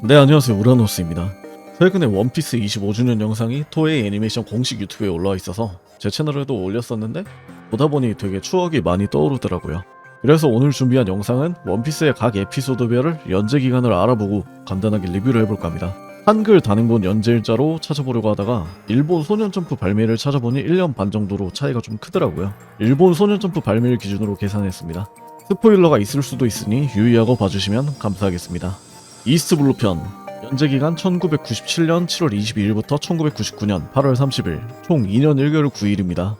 네, 안녕하세요. 우라노스입니다. 최근에 원피스 25주년 영상이 토에이 애니메이션 공식 유튜브에 올라와 있어서 제 채널에도 올렸었는데 보다보니 되게 추억이 많이 떠오르더라고요. 그래서 오늘 준비한 영상은 원피스의 각 에피소드별을 연재 기간을 알아보고 간단하게 리뷰를 해볼까 합니다. 한글 단행본 연재일자로 찾아보려고 하다가 일본 소년점프 발매를 찾아보니 1년 반 정도로 차이가 좀 크더라고요. 일본 소년점프 발매일 기준으로 계산했습니다. 스포일러가 있을 수도 있으니 유의하고 봐주시면 감사하겠습니다. 이스트블루 편 연재기간 1997년 7월 22일부터 1999년 8월 30일 총 2년 1개월 9일입니다.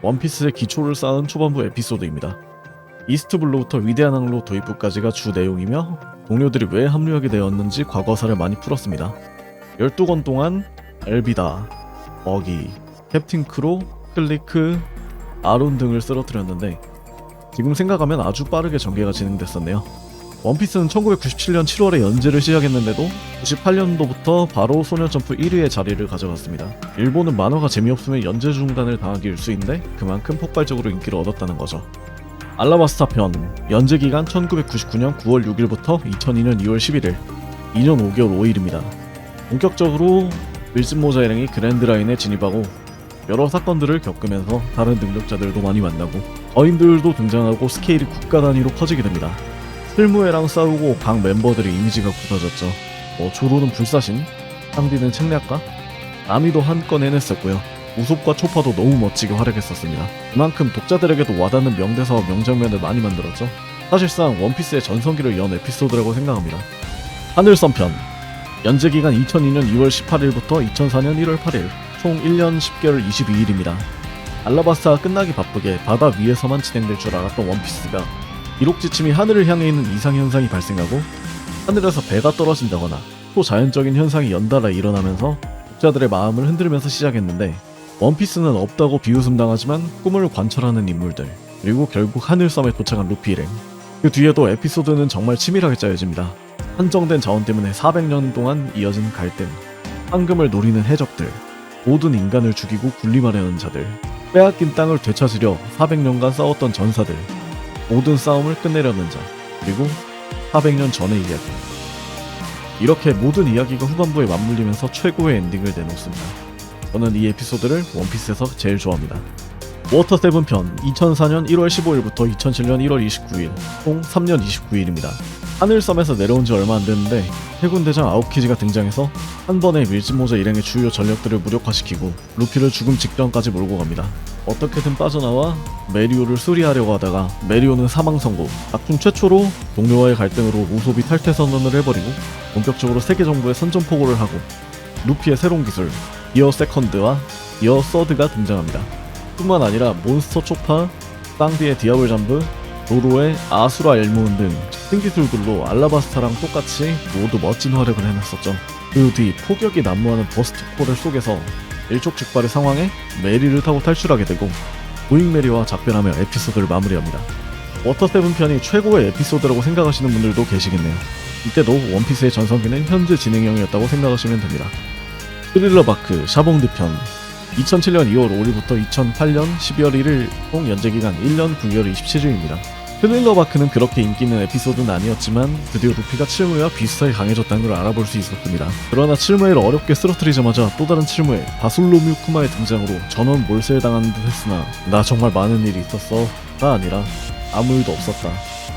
원피스의 기초를 쌓은 초반부 에피소드입니다. 이스트블루부터 위대한 항로 도입부까지가 주 내용이며 동료들이 왜 합류하게 되었는지 과거사를 많이 풀었습니다. 12권 동안 엘비다, 버기, 캡틴 크로, 클리크, 아론 등을 쓰러뜨렸는데 지금 생각하면 아주 빠르게 전개가 진행됐었네요. 원피스는 1997년 7월에 연재를 시작했는데도 98년도부터 바로 소년점프 1위의 자리를 가져갔습니다. 일본은 만화가 재미없으면 연재 중단을 당하기 일쑤인데 그만큼 폭발적으로 인기를 얻었다는 거죠. 알라바스타 편 연재기간 1999년 9월 6일부터 2002년 2월 11일 2년 5개월 5일입니다. 본격적으로 밀짚 모자 일행이 그랜드라인에 진입하고 여러 사건들을 겪으면서 다른 능력자들도 많이 만나고 거인들도 등장하고 스케일이 국가 단위로 커지게 됩니다. 실무회랑 싸우고 각 멤버들의 이미지가 굳어졌죠. 조로는 불사신, 상디는 책략가, 나미도 한 건 해냈었고요. 우솝과 초파도 너무 멋지게 활약했었습니다. 그만큼 독자들에게도 와닿는 명대사와 명장면을 많이 만들었죠. 사실상 원피스의 전성기를 연 에피소드라고 생각합니다. 하늘섬 편 연재기간 2002년 2월 18일부터 2004년 1월 8일 총 1년 10개월 22일입니다. 알라바스타가 끝나기 바쁘게 바다 위에서만 진행될 줄 알았던 원피스가 기록 지침이 하늘을 향해 있는 이상현상이 발생하고 하늘에서 배가 떨어진다거나 초자연적인 현상이 연달아 일어나면서 독자들의 마음을 흔들면서 시작했는데 원피스는 없다고 비웃음당하지만 꿈을 관철하는 인물들 그리고 결국 하늘섬에 도착한 루피 일행 그 뒤에도 에피소드는 정말 치밀하게 짜여집니다. 한정된 자원 때문에 400년 동안 이어진 갈등 황금을 노리는 해적들 모든 인간을 죽이고 군림하려는 자들 빼앗긴 땅을 되찾으려 400년간 싸웠던 전사들 모든 싸움을 끝내려는 자, 그리고 400년 전의 이야기. 이렇게 모든 이야기가 후반부에 맞물리면서 최고의 엔딩을 내놓습니다. 저는 이 에피소드를 원피스에서 제일 좋아합니다. 워터 세븐 편 2004년 1월 15일부터 2007년 1월 29일 총 3년 29일입니다. 하늘섬에서 내려온 지 얼마 안 됐는데 해군 대장 아오키지가 등장해서 한 번에 밀짚 모자 일행의 주요 전력들을 무력화시키고 루피를 죽음 직전까지 몰고 갑니다. 어떻게든 빠져나와 메리오를 수리하려고 하다가 메리오는 사망 선고 작품 최초로 동료와의 갈등으로 우솝이 탈퇴 선언을 해버리고 본격적으로 세계 정부에 선전포고를 하고 루피의 새로운 기술 기어 세컨드와 기어 서드가 등장합니다. 뿐만 아니라 몬스터 초파, 쌍디의 디아블 잠브, 도로의 아수라 엘모운 등 신기술들로 알라바스타랑 똑같이 모두 멋진 활약을 해냈었죠. 그 뒤 폭격이 난무하는 버스트콜을 속에서 일촉즉발의 상황에 메리를 타고 탈출하게 되고 고잉 메리와 작별하며 에피소드를 마무리합니다. 워터 세븐 편이 최고의 에피소드라고 생각하시는 분들도 계시겠네요. 이때도 원피스의 전성기는 현재 진행형이었다고 생각하시면 됩니다. 스릴러 바크 샤봉드 편 2007년 2월 5일부터 2008년 12월 1일 총 연재기간 1년 9개월 27일입니다. 스릴러 바크는 그렇게 인기 있는 에피소드는 아니었지만 드디어 루피가 칠무회와 비슷하게 강해졌다는 걸 알아볼 수 있었습니다. 그러나 칠무회를 어렵게 쓰러뜨리자마자 또 다른 칠무회 바솔로뮤 쿠마의 등장으로 전원 몰살당하는 듯 했으나 나 정말 많은 일이 있었어가 아니라 아무 일도 없었다.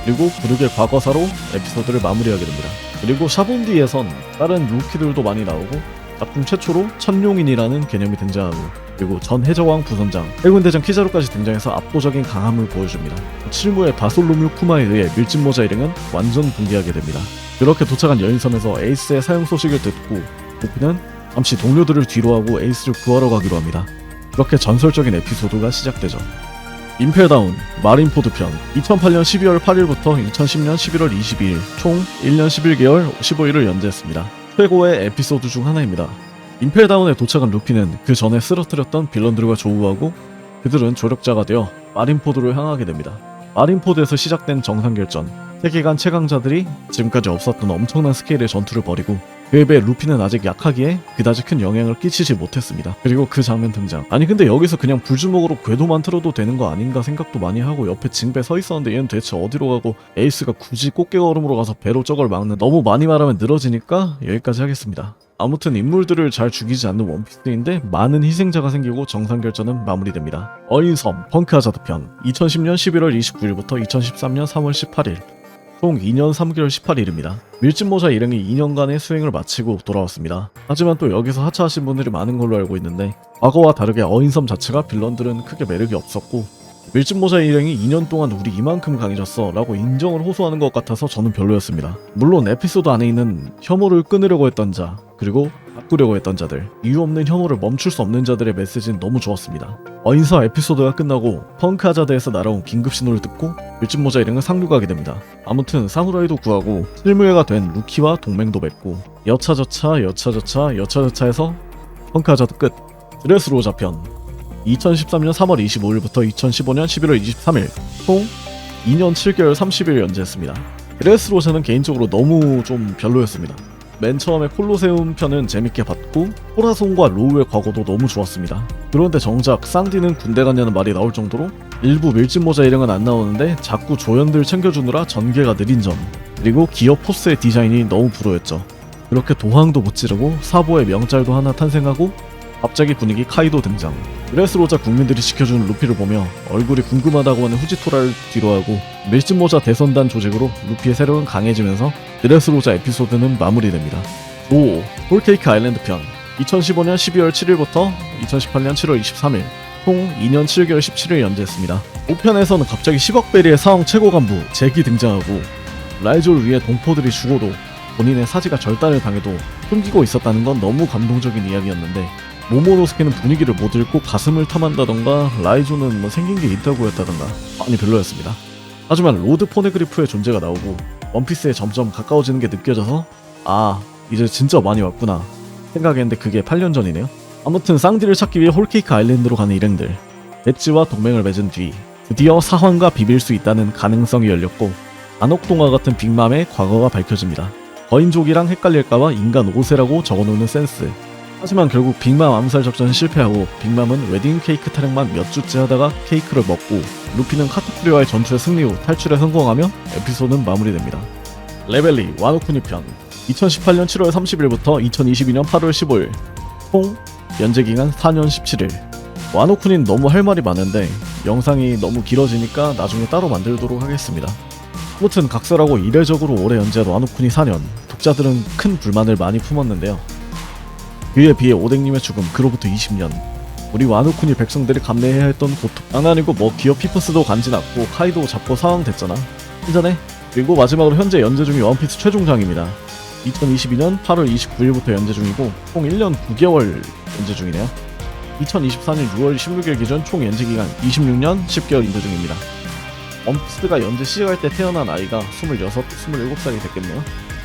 그리고 부르게 과거사로 에피소드를 마무리하게 됩니다. 그리고 샤본디에선 다른 루키들도 많이 나오고 작품 최초로 천룡인이라는 개념이 등장하고 그리고 전 해적왕 부선장 해군대장 키자루까지 등장해서 압도적인 강함을 보여줍니다. 칠무의 바솔로뮤 쿠마에 의해 밀짚 모자 일행은 완전 붕괴하게 됩니다. 그렇게 도착한 여인섬에서 에이스의 사형 소식을 듣고 루피는 잠시 동료들을 뒤로하고 에이스를 구하러 가기로 합니다. 그렇게 전설적인 에피소드가 시작되죠. 임펠다운 마린포드 편 2008년 12월 8일부터 2010년 11월 22일 총 1년 11개월 15일을 연재했습니다. 최고의 에피소드 중 하나입니다. 임펠다운에 도착한 루피는 그 전에 쓰러뜨렸던 빌런들과 조우하고 그들은 조력자가 되어 마린포드로 향하게 됩니다. 마린포드에서 시작된 정상결전 세계관 최강자들이 지금까지 없었던 엄청난 스케일의 전투를 벌이고 그에 비해 루피는 아직 약하기에 그다지 큰 영향을 끼치지 못했습니다. 그리고 그 장면 등장. 아니 근데 여기서 그냥 불주먹으로 궤도만 틀어도 되는 거 아닌가 생각도 많이 하고 옆에 징배 서 있었는데 얘는 대체 어디로 가고 에이스가 굳이 꽃게걸음으로 가서 배로 저걸 막는, 너무 많이 말하면 늘어지니까 여기까지 하겠습니다. 아무튼 인물들을 잘 죽이지 않는 원피스인데 많은 희생자가 생기고 정상결전은 마무리됩니다. 어인섬 펑크 하자드 편 2010년 11월 29일부터 2013년 3월 18일 총 2년 3개월 18일입니다. 밀짚모자 일행이 2년간의 수행을 마치고 돌아왔습니다. 하지만 또 여기서 하차하신 분들이 많은 걸로 알고 있는데 과거와 다르게 어인섬 자체가 빌런들은 크게 매력이 없었고 밀짚모자 일행이 2년 동안 우리 이만큼 강해졌어 라고 인정을 호소하는 것 같아서 저는 별로였습니다. 물론 에피소드 안에 있는 혐오를 끊으려고 했던 자, 그리고 바꾸려고 했던 자들, 이유 없는 혐오를 멈출 수 없는 자들의 메시지는 너무 좋았습니다. 어인서 에피소드가 끝나고 펑크 하자드에서 날아온 긴급 신호를 듣고 밀짚모자 일행은 상륙하게 됩니다. 아무튼 사무라이도 구하고 실무회가 된 루키와 동맹도 맺고 여차저차해서 펑크 하자드 끝. 드레스로자 편 2013년 3월 25일부터 2015년 11월 23일 총 2년 7개월 30일 연재했습니다. 드레스로자는 개인적으로 너무 좀 별로였습니다. 맨 처음에 콜로세움 편은 재밌게 봤고 호라손과 로우의 과거도 너무 좋았습니다. 그런데 정작 쌍디는 군대 갔냐는 말이 나올 정도로 일부 밀짚모자 일행은 안 나오는데 자꾸 조연들 챙겨주느라 전개가 느린 점, 그리고 기어 포스의 디자인이 너무 불호였죠. 그렇게 도항도 못 지르고 사보의 명짤도 하나 탄생하고 갑자기 분위기 카이도 등장. 드레스로자 국민들이 지켜주는 루피를 보며 얼굴이 궁금하다고 하는 후지토라를 뒤로하고 밀짚모자 대선단 조직으로 루피의 세력은 강해지면서 드레스로자 에피소드는 마무리됩니다. 5. 홀케이크 아일랜드 편 2015년 12월 7일부터 2018년 7월 23일 총 2년 7개월 17일 연재했습니다. 5편에서는 갑자기 10억베리의 사형 최고 간부 잭이 등장하고 라이졸 위에 동포들이 죽어도 본인의 사지가 절단을 당해도 숨기고 있었다는 건 너무 감동적인 이야기였는데 모모노스케는 분위기를 못 읽고 가슴을 탐한다던가 라이조는 뭐 생긴 게 있다고 했다던가 많이 별로였습니다. 하지만 로드 포네그리프의 존재가 나오고 원피스에 점점 가까워지는 게 느껴져서 아 이제 진짜 많이 왔구나 생각했는데 그게 8년 전이네요. 아무튼 쌍디를 찾기 위해 홀케이크 아일랜드로 가는 일행들, 엣지와 동맹을 맺은 뒤 드디어 사환과 비빌 수 있다는 가능성이 열렸고 안옥동화 같은 빅맘의 과거가 밝혀집니다. 거인족이랑 헷갈릴까봐 인간 5세라고 적어놓는 센스. 하지만 결국 빅맘 암살 작전은 실패하고 빅맘은 웨딩 케이크 타령만 몇 주째 하다가 케이크를 먹고 루피는 카토쿠리와의 전투의 승리 후 탈출에 성공하며 에피소드는 마무리됩니다. 레벨리 와노쿠니 편 2018년 7월 30일부터 2022년 8월 15일 총 연재기간 4년 17일. 와노쿠니는 너무 할 말이 많은데 영상이 너무 길어지니까 나중에 따로 만들도록 하겠습니다. 아무튼 각설하고 이례적으로 오래 연재한 와노쿠니 4년, 독자들은 큰 불만을 많이 품었는데요. 그에 비해 오뎅님의 죽음 그로부터 20년, 우리 와노쿠니 백성들이 감내해야 했던 고통 장난이고 뭐 기어 피프스도 간지났고 카이도 잡고 사왕됐잖아. 한잔해. 그리고 마지막으로 현재 연재 중인 원피스 최종장입니다. 2022년 8월 29일부터 연재 중이고 총 1년 9개월 연재 중이네요. 2024년 6월 16일 기준 총 연재기간 26년 10개월 연재 중입니다. 원피스가 연재 시작할 때 태어난 아이가 26, 27살이 됐겠네요.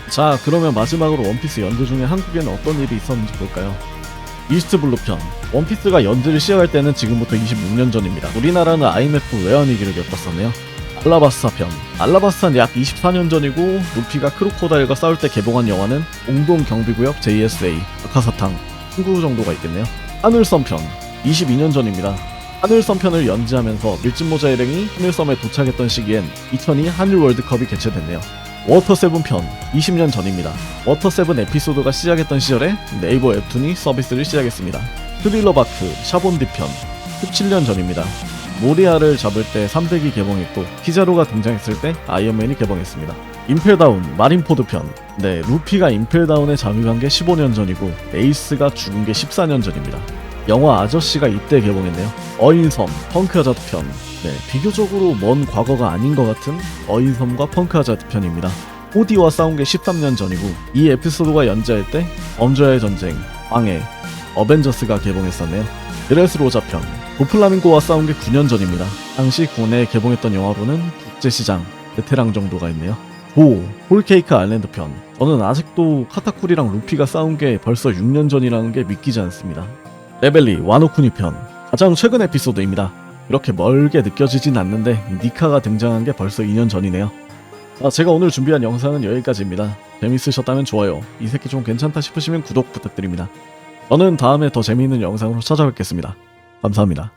자, 그러면 마지막으로 원피스 연재 중에 한국에는 어떤 일이 있었는지 볼까요? 이스트 블루 편. 원피스가 연재를 시작할 때는 지금부터 26년 전입니다. 우리나라는 IMF 외환위기를 겪었었네요. 알라바스타 편. 알라바스타는 약 24년 전이고 루피가 크로코다일과 싸울 때 개봉한 영화는 옹동 경비구역 JSA, 아카사탕, 친구 정도가 있겠네요. 하늘섬 편. 22년 전입니다. 하늘섬 편을 연재하면서 밀짚모자 일행이 하늘섬에 도착했던 시기엔 2002 한일 월드컵이 개최됐네요. 워터7 편 20년 전입니다. 워터7 에피소드가 시작했던 시절에 네이버 웹툰이 서비스를 시작했습니다. 스릴러 바크 샤본디 편 17년 전입니다. 모리아를 잡을 때 300이 개봉했고 키자로가 등장했을 때 아이언맨이 개봉했습니다. 임펠다운 마린포드 편. 네, 루피가 임펠다운에 잠입한 게 15년 전이고 에이스가 죽은 게 14년 전입니다. 영화 아저씨가 이때 개봉했네요. 어인섬 펑크 하자드 편. 네, 비교적으로 먼 과거가 아닌 것 같은 어인섬과 펑크 하자드 편입니다. 호디와 싸운 게 13년 전이고 이 에피소드가 연재할 때 범죄와의 전쟁, 방해, 어벤져스가 개봉했었네요. 드레스로자 편. 도플라밍고와 싸운 게 9년 전입니다. 당시 국내에 개봉했던 영화로는 국제시장, 베테랑 정도가 있네요. 5. 홀케이크 아일랜드 편. 저는 아직도 카타쿠리랑 루피가 싸운 게 벌써 6년 전이라는 게 믿기지 않습니다. 레벨리 와노쿠니 편. 가장 최근 에피소드입니다. 그렇게 멀게 느껴지진 않는데 니카가 등장한 게 벌써 2년 전이네요. 자, 제가 오늘 준비한 영상은 여기까지입니다. 재밌으셨다면 좋아요, 이 새끼 좀 괜찮다 싶으시면 구독 부탁드립니다. 저는 다음에 더 재미있는 영상으로 찾아뵙겠습니다. 감사합니다.